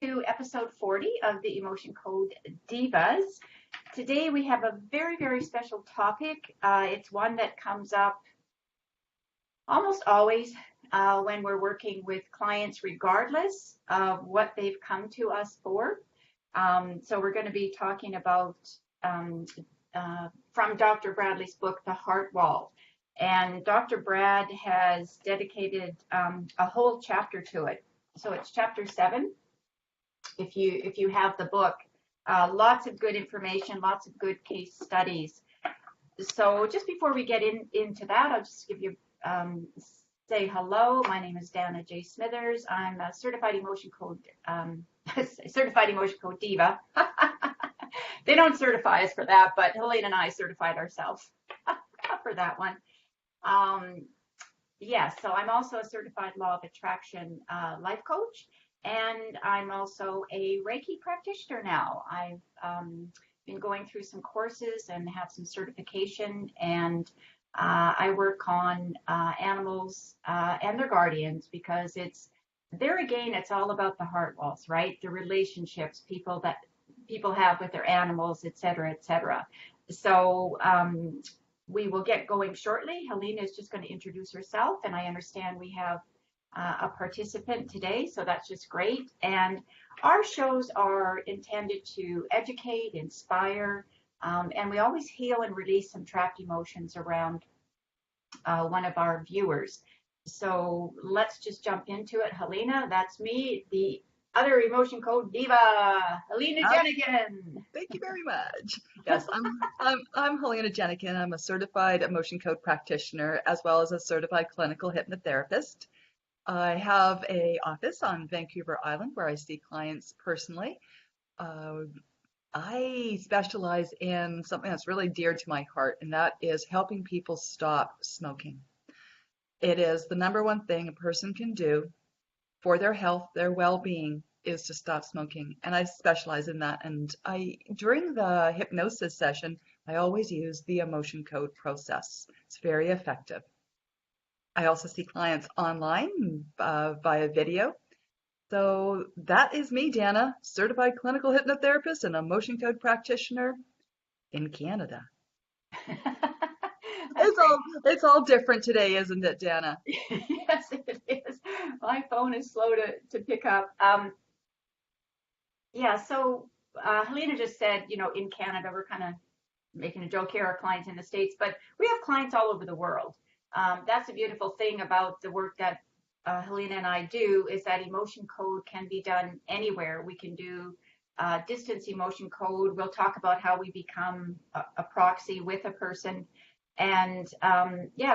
to episode 40 of the Emotion Code Divas. Today we have a very, very special topic. It's one that comes up almost always when we're working with clients, regardless of what they've come to us for. So we're going to be talking about from Dr. Bradley's book, The Heartwall. And Dr. Brad has dedicated a whole chapter to it. So it's chapter 7. If you have the book, lots of good information, lots of good case studies. So just before we get into that, I'll just give you say hello. My name is Dana J. Smithers. I'm a certified emotion code diva. They don't certify us for that, but Helene and I certified ourselves for that one. Yes, so I'm also a certified law of attraction life coach. And I'm also a Reiki practitioner now. I've been going through some courses and have some certification, and I work on animals and their guardians because it's all about the heart walls, right? The relationships people have with their animals, et cetera, et cetera. So we will get going shortly. Helena is just going to introduce herself, and I understand we have a participant today, so that's just great. And our shows are intended to educate, inspire, and we always heal and release some trapped emotions around one of our viewers. So let's just jump into it. Helena, that's me, the other emotion code diva, Helena Jenikin. Thank you very much. Yes, I'm Helena Jenikin. I'm a certified emotion code practitioner as well as a certified clinical hypnotherapist. I have an office on Vancouver Island where I see clients personally. I specialize in something that's really dear to my heart, and that is helping people stop smoking. It is the number one thing a person can do for their health, their well-being, is to stop smoking. And I specialize in that. And during the hypnosis session, I always use the emotion code process. It's very effective. I also see clients online via video. So that is me, Dana, certified clinical hypnotherapist and emotion code practitioner in Canada. It's all different today, isn't it, Dana? Yes, it is. My phone is slow to pick up. So Helena just said, in Canada, we're kind of making a joke here, our clients in the States, but we have clients all over the world. That's a beautiful thing about the work that Helena and I do, is that emotion code can be done anywhere. We can do distance emotion code. We'll talk about how we become a proxy with a person. And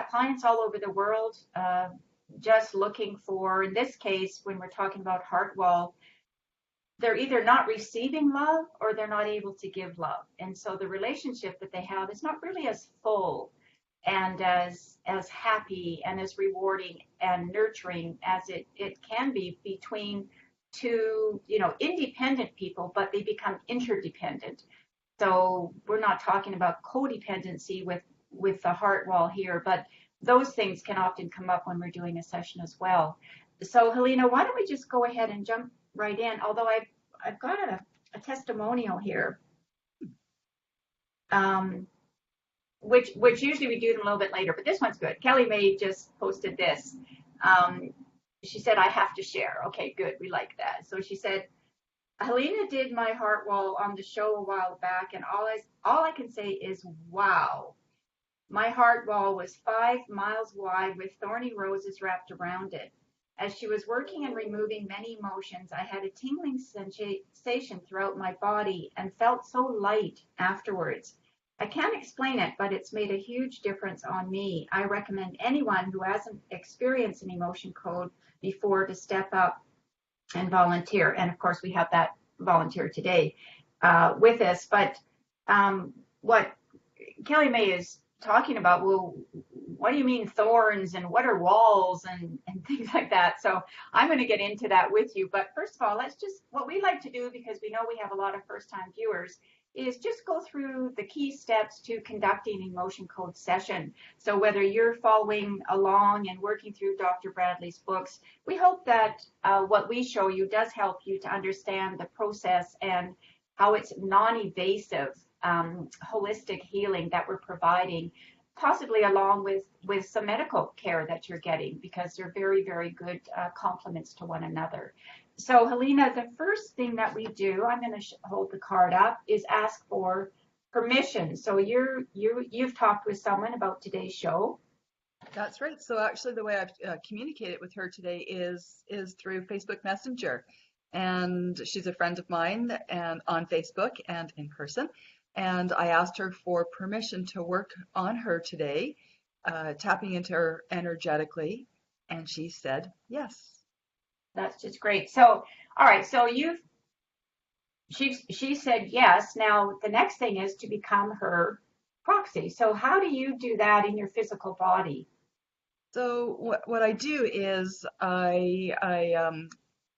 clients all over the world just looking for, in this case, when we're talking about Heartwall, they're either not receiving love or they're not able to give love. And so the relationship that they have is not really as full and as happy and as rewarding and nurturing as it can be between two, independent people, but they become interdependent. So we're not talking about codependency with the heart wall here, but those things can often come up when we're doing a session as well. So Helena, why don't we just go ahead and jump right in, although I've got a testimonial here. Which usually we do them a little bit later, but this one's good. Kelly May just posted this. She said, I have to share. Okay, good. We like that. So she said, Helena did my heart wall on the show a while back, and all I can say is, wow. My heart wall was 5 miles wide with thorny roses wrapped around it. As she was working and removing many emotions, I had a tingling sensation throughout my body and felt so light afterwards. I can't explain it, but it's made a huge difference on me. I recommend anyone who hasn't experienced an emotion code before to step up and volunteer. And of course, we have that volunteer today with us. But what Kelly May is talking about, well, what do you mean thorns and what are walls and things like that? So I'm going to get into that with you. But first of all, what we like to do, because we know we have a lot of first-time viewers, is just go through the key steps to conducting an emotion code session. So whether you're following along and working through Dr. Bradley's books, we hope that what we show you does help you to understand the process and how it's non-invasive, holistic healing that we're providing, possibly along with some medical care that you're getting, because they're very, very good complements to one another. So Helena, the first thing that we do, I'm going to hold the card up, is ask for permission. So you've talked with someone about today's show. That's right. So actually, the way I've communicated with her today is through Facebook Messenger, and she's a friend of mine, and on Facebook and in person. And I asked her for permission to work on her today, tapping into her energetically, and she said yes. That's just great. So, all right. So she said yes. Now the next thing is to become her proxy. So how do you do that in your physical body? So what I do is I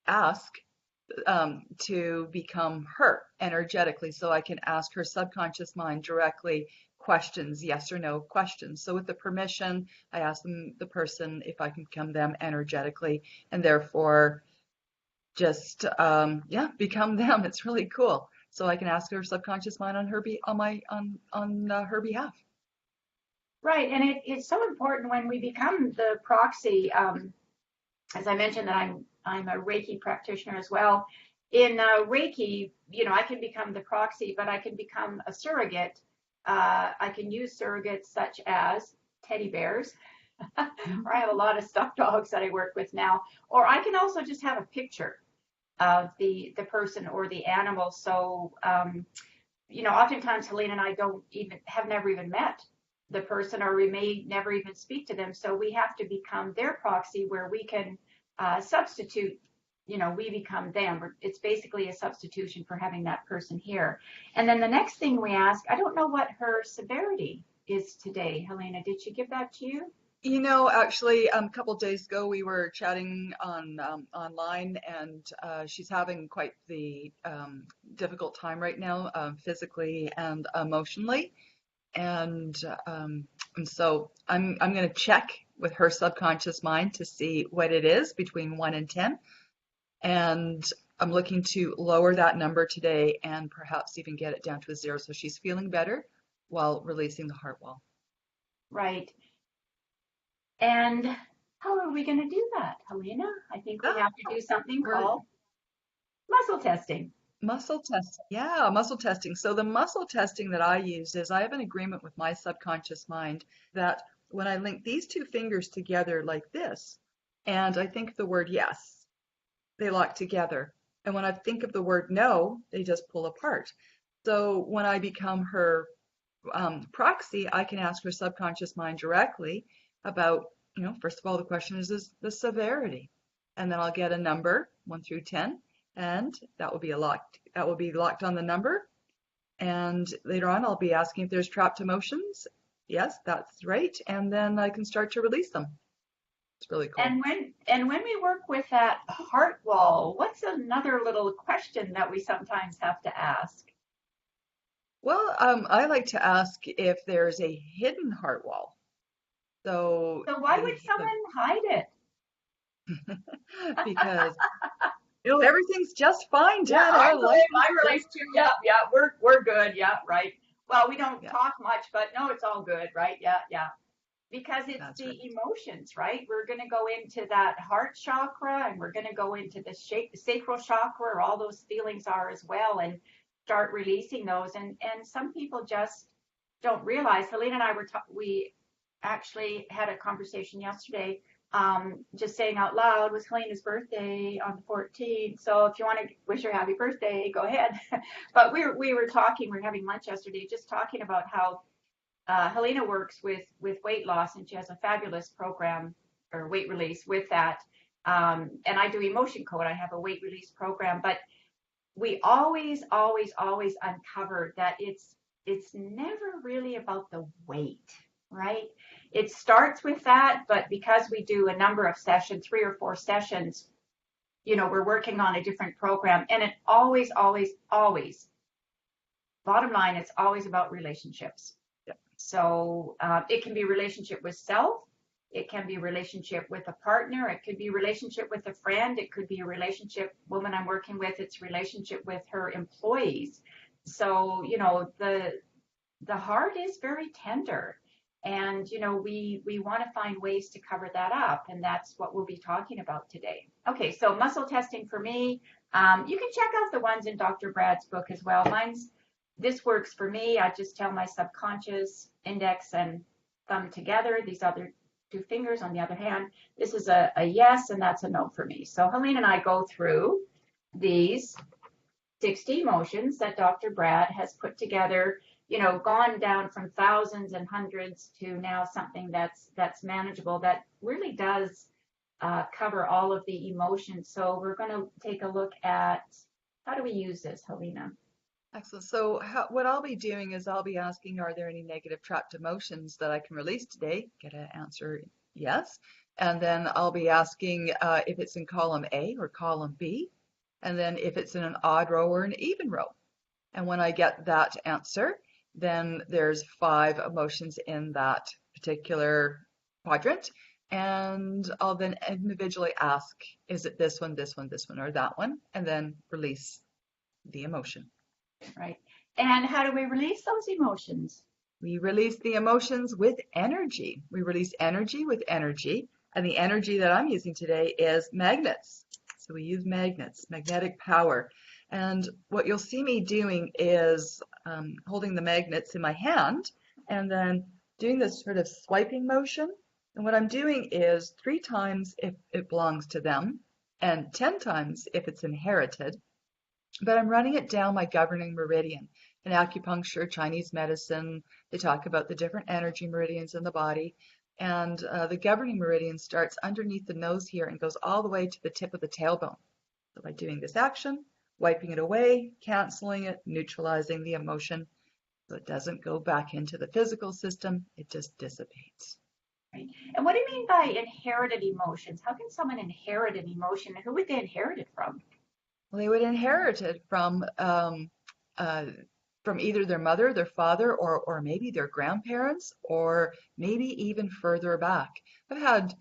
ask to become her energetically, so I can ask her subconscious mind directly questions, yes or no questions. So with the permission, I ask the person if I can become them energetically, and therefore just become them. It's really cool. So I can ask her subconscious mind on her her behalf. Right, and it's so important when we become the proxy. As I mentioned, that I'm a Reiki practitioner as well. In Reiki, I can become the proxy, but I can become a surrogate. I can use surrogates such as teddy bears, or I have a lot of stuffed dogs that I work with now. Or I can also just have a picture of the person or the animal. So, oftentimes Helena and I have never even met the person, or we may never even speak to them. So we have to become their proxy, where we can substitute, we become them. It's basically a substitution for having that person here. And then the next thing we ask, I don't know what her severity is today. Helena, did she give that to you? Actually, a couple of days ago, we were chatting online, and she's having quite the difficult time right now, physically and emotionally. And so I'm going to check with her subconscious mind to see what it is between 1 and 10. And I'm looking to lower that number today and perhaps even get it down to a 0, so she's feeling better while releasing the Heartwall. Right. And how are we going to do that, Helena? I think we have to do something called muscle testing. Muscle testing. Yeah, muscle testing. So the muscle testing that I use is I have an agreement with my subconscious mind that when I link these two fingers together like this, and I think of the word yes, they lock together. And when I think of the word no, they just pull apart. So when I become her proxy, I can ask her subconscious mind directly about, first of all, the question is the severity. And then I'll get a number, 1 through 10. And that will be locked on the number. And later on, I'll be asking if there's trapped emotions. Yes, that's right. And then I can start to release them. It's really cool. And when we work with that heart wall, what's another little question that we sometimes have to ask? Well, I like to ask if there's a hidden heart wall. So why would someone hide it? Because everything's just fine, Jen. Yeah, I realize too. Yeah, we're good. Yeah, right. Well, we don't talk much, but no, it's all good, right? Yeah. Because it's the emotions, right? We're going to go into that heart chakra, and we're going to go into the sacral chakra, where all those feelings are as well, and start releasing those. And some people just don't realize. Helena and I we actually had a conversation yesterday, just saying out loud, it was Helena's birthday on the 14th. So if you want to wish her happy birthday, go ahead. But we were talking, we were having lunch yesterday, just talking about how Helena works with weight loss, and she has a fabulous program or weight release with that. And I do emotion code. I have a weight release program, but we always uncover that it's never really about the weight, right? It starts with that, but because we do a number of sessions, 3 or 4 sessions, we're working on a different program, and it always bottom line, it's always about relationships. Yep. So it can be relationship with self. It can be a relationship with a partner. It could be a relationship with a friend. It could be a relationship, woman I'm working with, it's a relationship with her employees. So, the heart is very tender. And, we want to find ways to cover that up. And that's what we'll be talking about today. Okay, so muscle testing for me. You can check out the ones in Dr. Brad's book as well. This works for me. I just tell my subconscious, index and thumb together. These other two fingers on the other hand. This is a yes, and that's a no for me. So Helene and I go through these 60 emotions that Dr. Brad has put together, gone down from thousands and hundreds to now something that's manageable, that really does cover all of the emotions. So we're going to take a look at how do we use this, Helena? Excellent. So what I'll be doing is I'll be asking, are there any negative trapped emotions that I can release today? Get an answer, yes. And then I'll be asking if it's in column A or column B, and then if it's in an odd row or an even row. And when I get that answer, then there's 5 emotions in that particular quadrant. And I'll then individually ask, is it this one, this one, this one, or that one? And then release the emotion. Right. And how do we release those emotions? We release the emotions with energy. We release energy with energy. And the energy that I'm using today is magnets. So we use magnets, magnetic power. And what you'll see me doing is holding the magnets in my hand and then doing this sort of swiping motion. And what I'm doing is 3 times if it belongs to them and 10 times if it's inherited. But I'm running it down my governing meridian. In acupuncture, Chinese medicine, they talk about the different energy meridians in the body. And the governing meridian starts underneath the nose here and goes all the way to the tip of the tailbone. So by doing this action, wiping it away, canceling it, neutralizing the emotion, so it doesn't go back into the physical system, it just dissipates. Right. And what do you mean by inherited emotions? How can someone inherit an emotion? Who would they inherit it from? Well, they would inherit it from either their mother, their father, or maybe their grandparents, or maybe even further back. I've had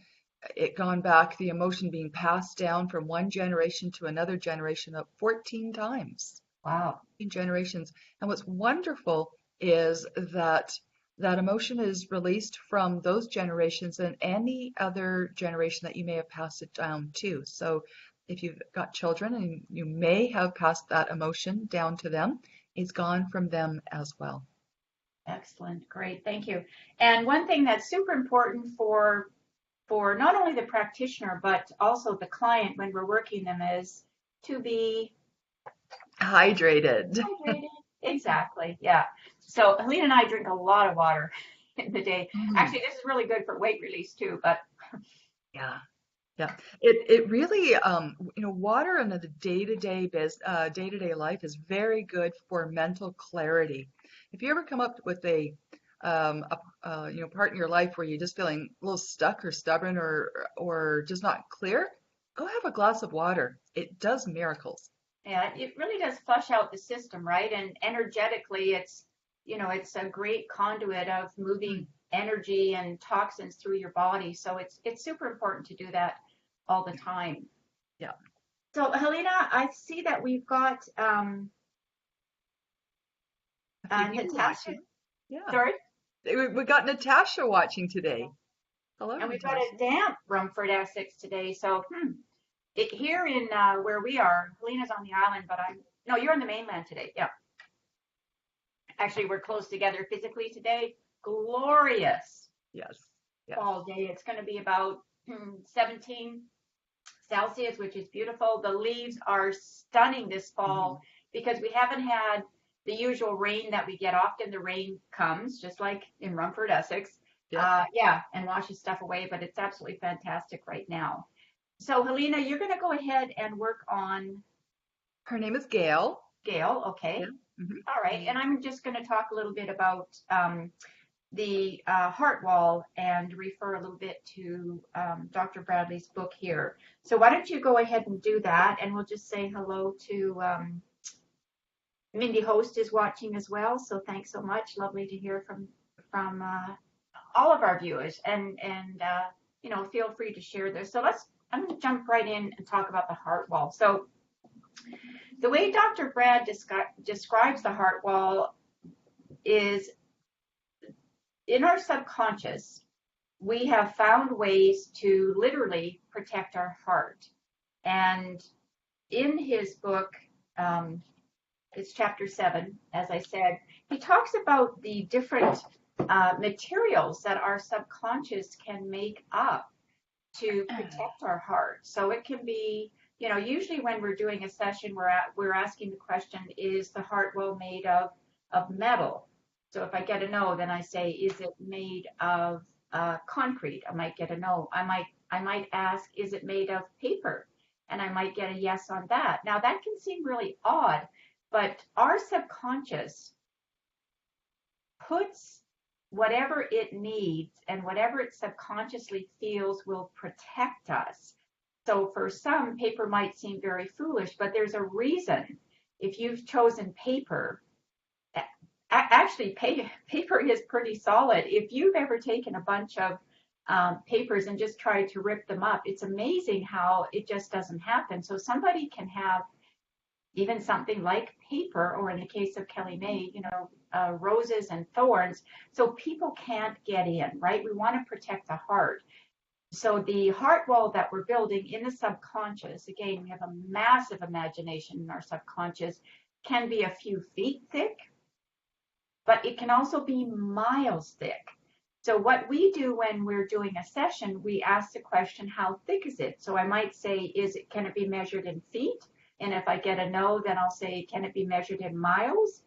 it gone back, the emotion being passed down from one generation to another generation of 14 times. Wow. 14 generations. And what's wonderful is that that emotion is released from those generations and any other generation that you may have passed it down to. So if you've got children and you may have passed that emotion down to them, it's gone from them as well. Excellent. Great. Thank you. And one thing that's super important for not only the practitioner, but also the client when we're working them is to be hydrated. Exactly. Yeah. So Helene and I drink a lot of water in the day. Actually, this is really good for weight release too, but yeah. Yeah, it really, water in the day-to-day life is very good for mental clarity. If you ever come up with a part in your life where you're just feeling a little stuck or stubborn or just not clear, go have a glass of water. It does miracles. Yeah, it really does flush out the system, right? And energetically, it's a great conduit of moving energy and toxins through your body. So it's super important to do that all the time. Yeah. So Helena, I see that we've got Natasha. Yeah. Sorry? We got Natasha watching today. Hello, and we've Natasha. got a damp Rumford Essex today. So here in where we are, Helena's on the island, but you're on the mainland today. Yeah. Actually, we're close together physically today. Glorious. Yes. Fall day. It's going to be about 17 Celsius, which is beautiful. The leaves are stunning this fall because we haven't had the usual rain that we get. Often the rain comes, just like in Rumford, Essex, and washes stuff away, but it's absolutely fantastic right now. So, Helena, you're going to go ahead and work on... Her name is Gail. Gail, okay. Yeah. All right, and I'm just going to talk a little bit about the Heartwall and refer a little bit to Dr. Bradley's book here. So why don't you go ahead and do that, and we'll just say hello to Mindy Host is watching as well, so thanks so much. Lovely to hear from all of our viewers, and you know, feel free to share this. So I'm going to jump right in and talk about the heart wall. So the way Dr. Brad describes the heart wall is in our subconscious, we have found ways to literally protect our heart. And in his book, it's chapter 7, as I said, he talks about the different materials that our subconscious can make up to protect our heart. So it can be, you know, usually when we're doing a session, we're asking the question, is the heart wall made of metal? So if I get a no, then I say, is it made of concrete? I might get a no. I might ask, is it made of paper? And I might get a yes on that. Now that can seem really odd, but our subconscious puts whatever it needs and whatever it subconsciously feels will protect us. So for some, paper might seem very foolish, but there's a reason. If you've chosen paper, actually paper is pretty solid. If you've ever taken a bunch of papers and just tried to rip them up, it's amazing how it just doesn't happen. So somebody can have even something like paper, or in the case of Kelly May, you know, roses and thorns. So people can't get in, right? We want to protect the heart. So the heart wall that we're building in the subconscious, again, we have a massive imagination in our subconscious, can be a few feet thick, but it can also be miles thick. So what we do when we're doing a session, we ask the question, how thick is it? So I might say, can it be measured in feet? And if I get a no, then I'll say, can it be measured in miles?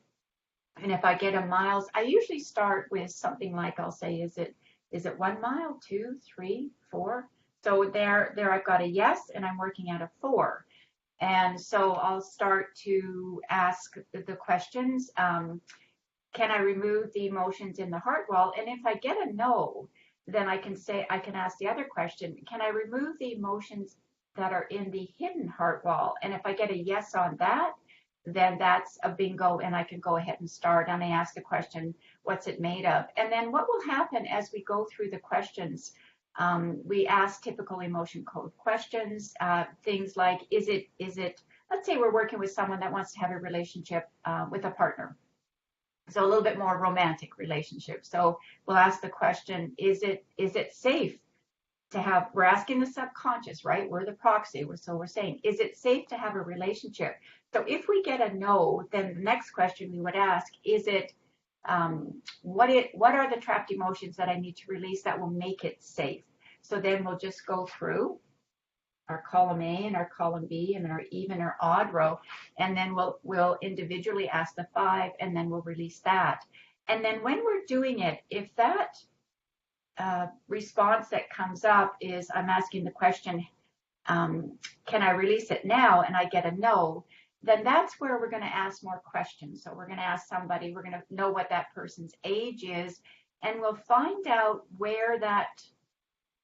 And if I get a miles, I usually start with something like, I'll say, is it 1 mile, 2, 3, 4? So there I've got a yes, and I'm working at a 4. And so I'll start to ask the questions. Can I remove the emotions in the heart wall? And if I get a no, then I can ask the other question, can I remove the emotions that are in the hidden heart wall? And if I get a yes on that, then that's a bingo, and I can go ahead and start. And I ask the question, what's it made of? And then what will happen as we go through the questions, we ask typical emotion code questions, things like, is it, let's say we're working with someone that wants to have a relationship with a partner. So a little bit more romantic relationship. So we'll ask the question, is it safe to have, we're asking the subconscious, right? We're the proxy. So we're saying, is it safe to have a relationship? So if we get a no, then the next question we would ask, is it, what are the trapped emotions that I need to release that will make it safe? So then we'll just go through our column A and our column B and our even or odd row, and then we'll individually ask the 5, and then we'll release that. And then when we're doing it, if that response that comes up is, I'm asking the question, can I release it now? And I get a no, then that's where we're going to ask more questions. So we're going to ask somebody, we're going to know what that person's age is, and we'll find out where that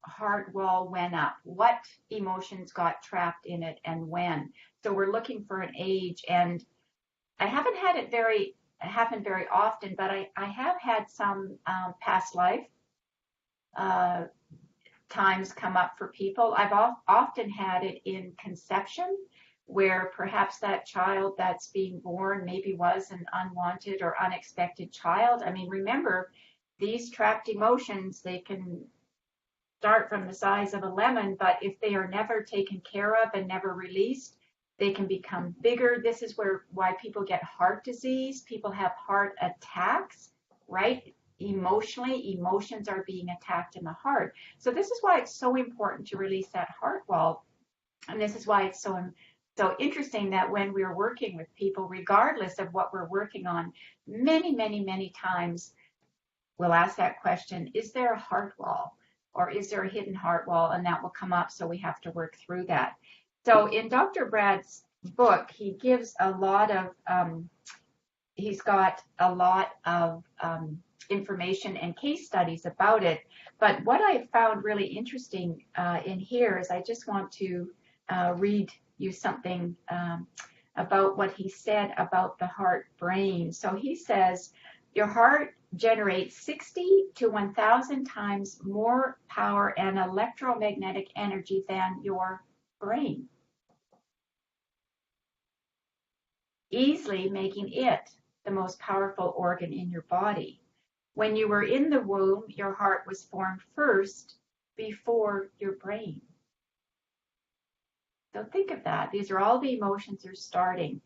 heart wall went up, what emotions got trapped in it and when. So we're looking for an age, and I haven't had it happen very often, but I have had some past life times come up for people. I've often had it in conception, where perhaps that child that's being born maybe was an unwanted or unexpected child. I mean, remember, these trapped emotions, they can start from the size of a lemon, but if they are never taken care of and never released, they can become bigger. This is why people get heart disease. People have heart attacks, right? Emotionally, emotions are being attacked in the heart. So this is why it's so important to release that heart wall. And this is why it's so interesting that when we're working with people, regardless of what we're working on, many times we'll ask that question, is there a heart wall? Or is there a hidden heart wall? And that will come up, so we have to work through that. So in Dr. Brad's book, he gives a lot of, he's got a lot of information and case studies about it. But what I found really interesting in here is I just want to read you something. about what he said about the heart brain. So he says your heart generates 60 to 1,000 times more power and electromagnetic energy than your brain, easily making it the most powerful organ in your body. When you were in the womb, your heart was formed first before your brain. So think of that. These are all the emotions are starting.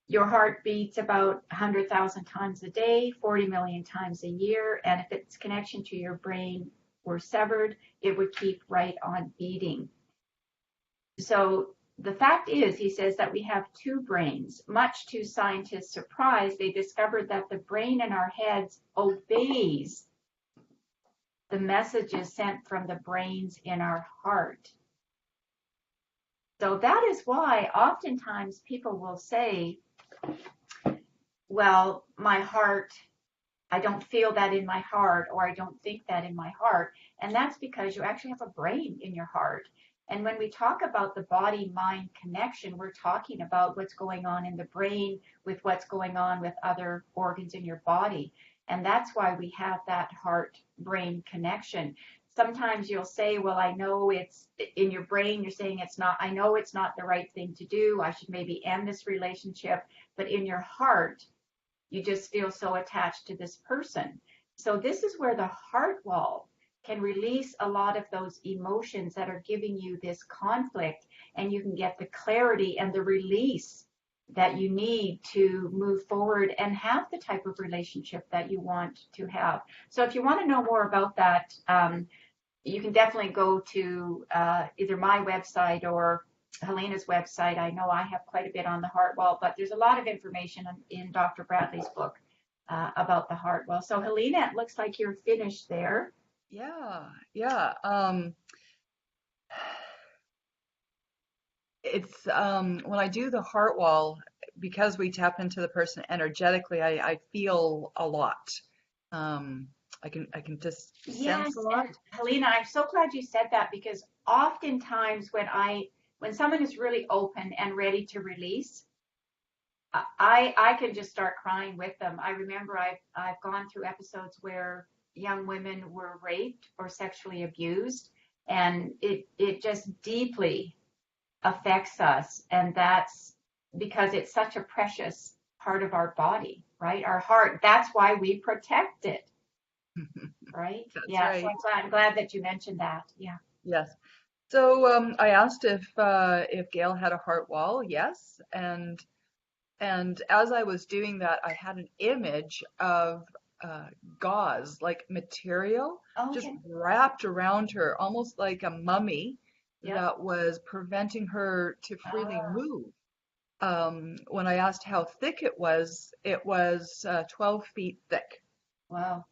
Your heart beats about 100,000 times a day, 40 million times a year, and if its connection to your brain were severed, it would keep right on beating. So the fact is, he says, that we have two brains. Much to scientists' surprise, they discovered that the brain in our heads obeys the messages sent from the brains in our heart. So that is why oftentimes people will say, well, my heart, I don't feel that in my heart, or I don't think that in my heart. And that's because you actually have a brain in your heart. And when we talk about the body-mind connection, we're talking about what's going on in the brain with what's going on with other organs in your body. And that's why we have that heart-brain connection. Sometimes you'll say, well, I know it's in your brain, you're saying it's not, I know it's not the right thing to do. I should maybe end this relationship. But in your heart, you just feel so attached to this person. So this is where the heart wall can release a lot of those emotions that are giving you this conflict, and you can get the clarity and the release that you need to move forward and have the type of relationship that you want to have. So if you want to know more about that, you can definitely go to either my website or Helena's website. I know I have quite a bit on the heart wall, but there's a lot of information in Dr. Bradley's book about the heart wall. So Helena, it looks like you're finished there. Yeah. It's when I do the heart wall, because we tap into the person energetically, I feel a lot. I can just Yes, sense a lot. and Helena, I'm so glad you said that, because oftentimes when someone is really open and ready to release, I can just start crying with them. I remember I've gone through episodes where young women were raped or sexually abused, and it just deeply affects us, and that's because it's such a precious part of our body, right? Our heart. That's why we protect it, right? That's Yeah. So right. I'm glad that you mentioned that. Yeah. Yes. So I asked if Gail had a heart wall. Yes, and as I was doing that, I had an image of gauze, like material, just Okay. wrapped around her, almost like a mummy Yep. that was preventing her to freely Ah, move. When I asked how thick it was 12 feet thick. wow.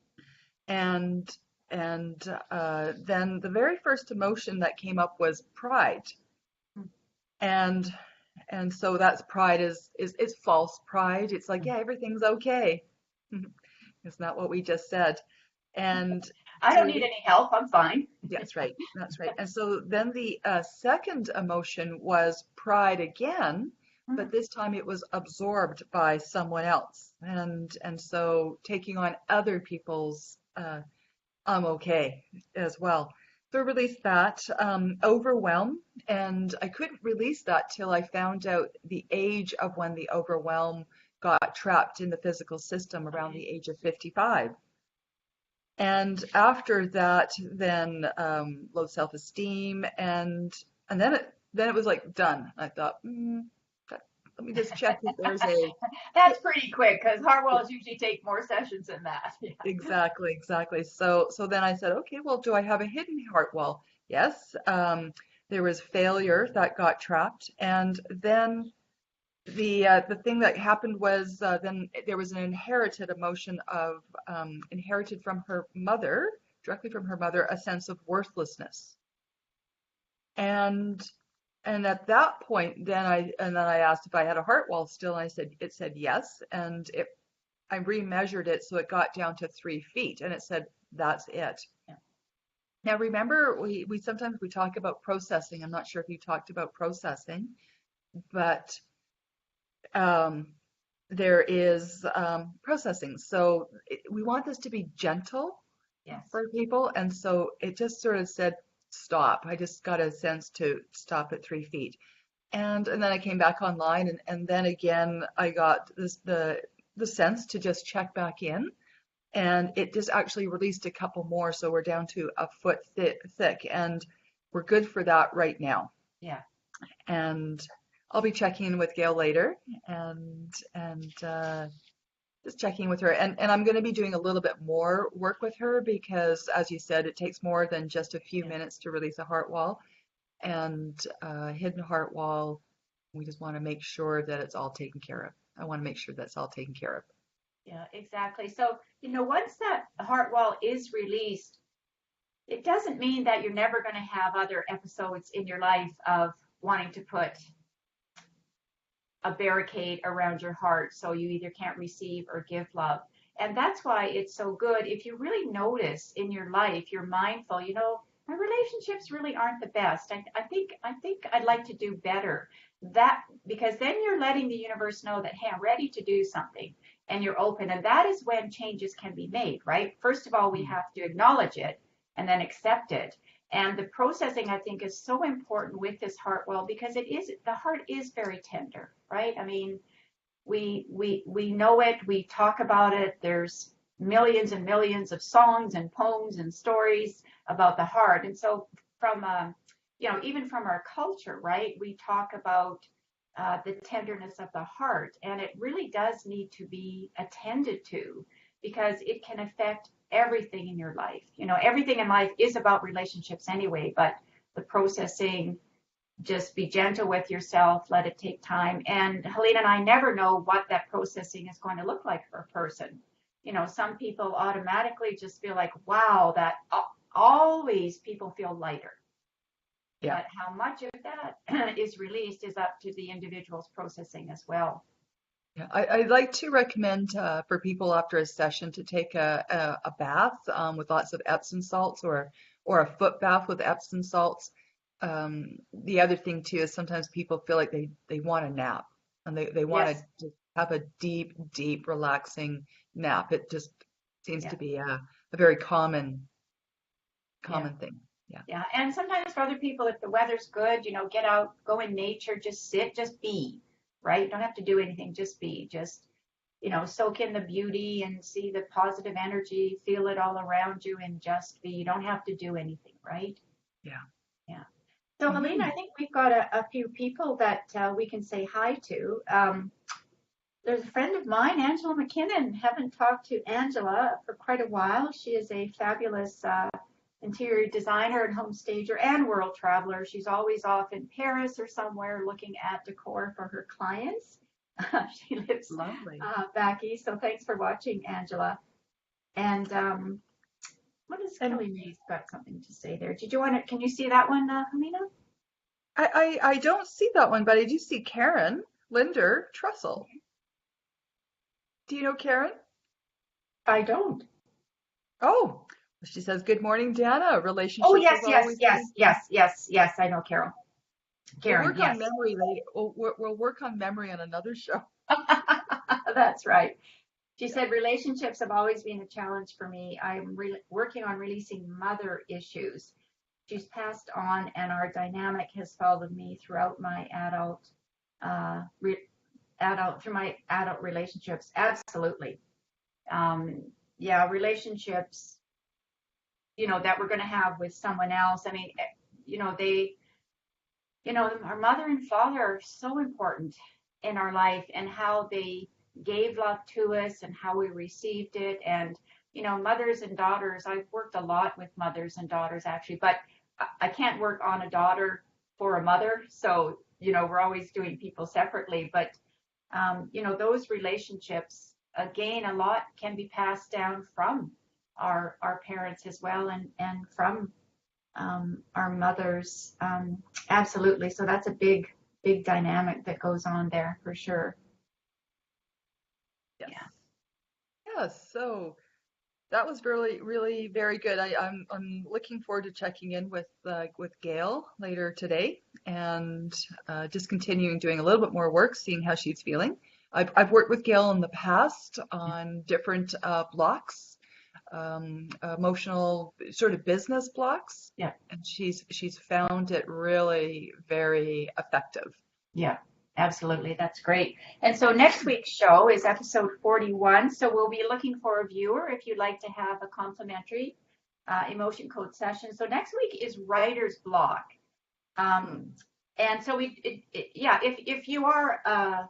And then the very first emotion that came up was pride. Mm, And and so that's pride is false pride. It's like, mm. yeah, everything's okay. Isn't that what we just said? And I to don't need release, any help. I'm fine. that's right, that's right. And so then the second emotion was pride again, but Mm, this time it was absorbed by someone else. And so taking on other people's I'm okay as well. So I released that, overwhelm, and I couldn't release that till I found out the age of when the overwhelm got trapped in the physical system around okay. the age of 55. And after that, then low self-esteem, and then it was like done. I thought, let me just check if there's a That's pretty quick, because Heartwells usually take more sessions than that. Yeah. exactly. So then I said, okay, well, do I have a hidden heart wall? Yes. There was failure that got trapped, and then the thing that happened was then there was an inherited emotion of inherited from her mother, directly from her mother, a sense of worthlessness. And and at that point, then I asked if I had a heart wall still, and it said yes, and I remeasured it so it got down to 3 feet, and it said that's it. Yeah. Now remember, we sometimes we talk about processing. I'm not sure if you talked about processing, but there is processing. So we want this to be gentle Yes. for people. And so it just sort of said, stop. I just got a sense to stop at 3 feet. And then I came back online, and then again I got the sense to just check back in, and it just actually released a couple more, so we're down to a foot thick, and we're good for that right now. Yeah. And I'll be checking in with Gail later, and just checking with her, and I'm going to be doing a little bit more work with her because, as you said, it takes more than just a few minutes to release a heart wall. And hidden heart wall, we just want to make sure that it's all taken care of. I want to make sure that's all taken care of. Yeah, exactly. So, once that heart wall is released, it doesn't mean that you're never going to have other episodes in your life of wanting to put a barricade around your heart so you either can't receive or give love. And that's why it's so good. If you really notice in your life, you're mindful, my relationships really aren't the best. I think I'd like to do better. Because then you're letting the universe know that, hey, I'm ready to do something, and you're open. And that is when changes can be made, right? First of all, we have to acknowledge it and then accept it. And the processing, I think, is so important with this heart well, because the heart is very tender, right? I mean, we know it, we talk about it. There's millions and millions of songs and poems and stories about the heart. And so from even from our culture, right, we talk about the tenderness of the heart, and it really does need to be attended to, because it can affect everything in your life. Everything in life is about relationships anyway, but the processing, just be gentle with yourself, let it take time. And Helena and I never know what that processing is going to look like for a person. Some people automatically just feel like, wow, that always people feel lighter. Yeah. But how much of that is released is up to the individual's processing as well. Yeah, I'd like to recommend for people after a session to take a bath with lots of Epsom salts, or a foot bath with Epsom salts. The other thing too is sometimes people feel like they want a nap, and they want Yes. to have a deep relaxing nap. It just seems to be a very common thing. Yeah. And sometimes for other people, if the weather's good, get out, go in nature, just sit, just be, right? You don't have to do anything, just be, just, soak in the beauty and see the positive energy, feel it all around you, and just be. You don't have to do anything, right? Yeah. Yeah. So Helena, I think we've got a few people that we can say hi to. There's a friend of mine, Angela McKinnon. Haven't talked to Angela for quite a while. She is a fabulous interior designer and home stager and world traveler. She's always off in Paris or somewhere looking at decor for her clients. She lives back east. So thanks for watching, Angela. And what is Kelly May's got something to say there? Can you see that one, Helena? I don't see that one, but I do see Karen Linder Trussell. Do you know Karen? I don't. Oh, she says, "Good morning, Dana. Relationships." Oh, yes. I know Carol. Karen, we'll work on memory. We'll work on memory on another show. That's right. She said, relationships have always been a challenge for me. I'm working on releasing mother issues. She's passed on, and our dynamic has followed me throughout my adult relationships. Absolutely. Relationships, that we're going to have with someone else. I mean, our mother and father are so important in our life, and how they gave love to us and how we received it. And, mothers and daughters, I've worked a lot with mothers and daughters actually, but I can't work on a daughter for a mother. So, we're always doing people separately, but, those relationships, again, a lot can be passed down from our parents as well, and from our mothers. Absolutely. So that's a big dynamic that goes on there for sure. Yes. Yes. So That was really, really very good. I'm looking forward to checking in with Gail later today and just continuing doing a little bit more work, seeing how she's feeling. I've worked with Gail in the past on different blocks, emotional sort of business blocks, Yeah. and she's found it really very effective. Yeah, absolutely. That's great. And so next week's show is episode 41. So we'll be looking for a viewer if you'd like to have a complimentary emotion code session. So next week is writer's block. And so yeah, if you are, a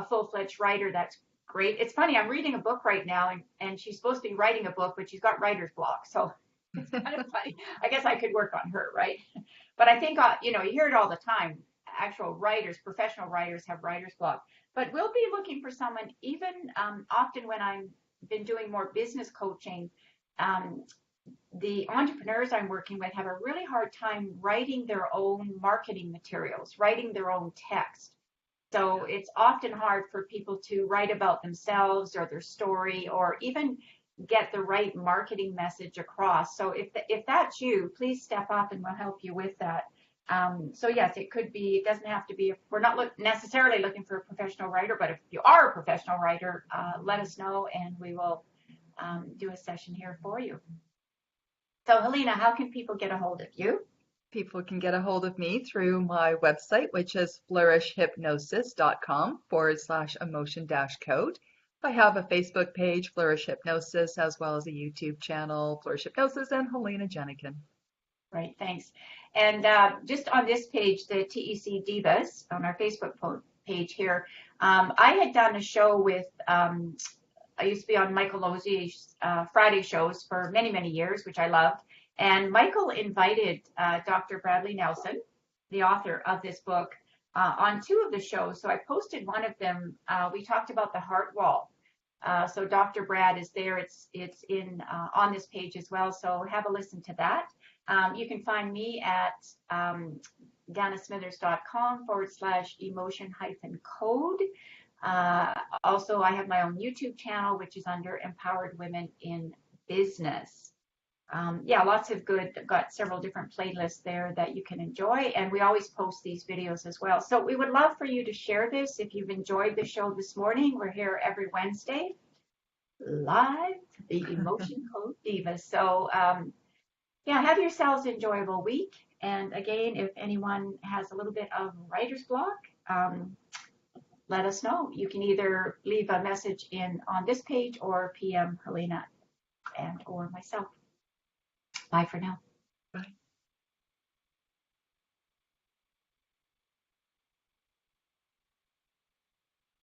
full-fledged writer, that's great. It's funny, I'm reading a book right now and she's supposed to be writing a book, but she's got writer's block. So it's kind of funny. I guess I could work on her, right? But I think, you hear it all the time. Actual writers, professional writers have writer's block. But we'll be looking for someone, even often when I've been doing more business coaching, the entrepreneurs I'm working with have a really hard time writing their own marketing materials, writing their own text. So it's often hard for people to write about themselves or their story or even get the right marketing message across. So if that's you, please step up and we'll help you with that. So yes, it could be, it doesn't have to be, we're not necessarily looking for a professional writer, but if you are a professional writer, let us know and we will do a session here for you. So Helena, how can people get a hold of you? People can get a hold of me through my website, which is flourishhypnosis.com/emotion-code. I have a Facebook page, Flourish Hypnosis, as well as a YouTube channel, Flourish Hypnosis and Helena Jenikin. Right, thanks. And just on this page, the TEC Divas, on our Facebook page here, I had done a show with, I used to be on Michael Lozzi's Friday shows for many, many years, which I loved. And Michael invited Dr. Bradley Nelson, the author of this book, on 2 of the shows. So I posted one of them. We talked about the Heartwall. So Dr. Brad is there. It's in on this page as well. So have a listen to that. You can find me at danasmithers.com/emotion-code. Also, I have my own YouTube channel, which is under Empowered Women in Business. Lots of good, got several different playlists there that you can enjoy, and we always post these videos as well. So we would love for you to share this if you've enjoyed the show this morning. We're here every Wednesday, live, the Emotion Code Divas. So have yourselves an enjoyable week. And again, if anyone has a little bit of writer's block, let us know. You can either leave a message on this page or PM Helena or myself. Bye for now. Bye.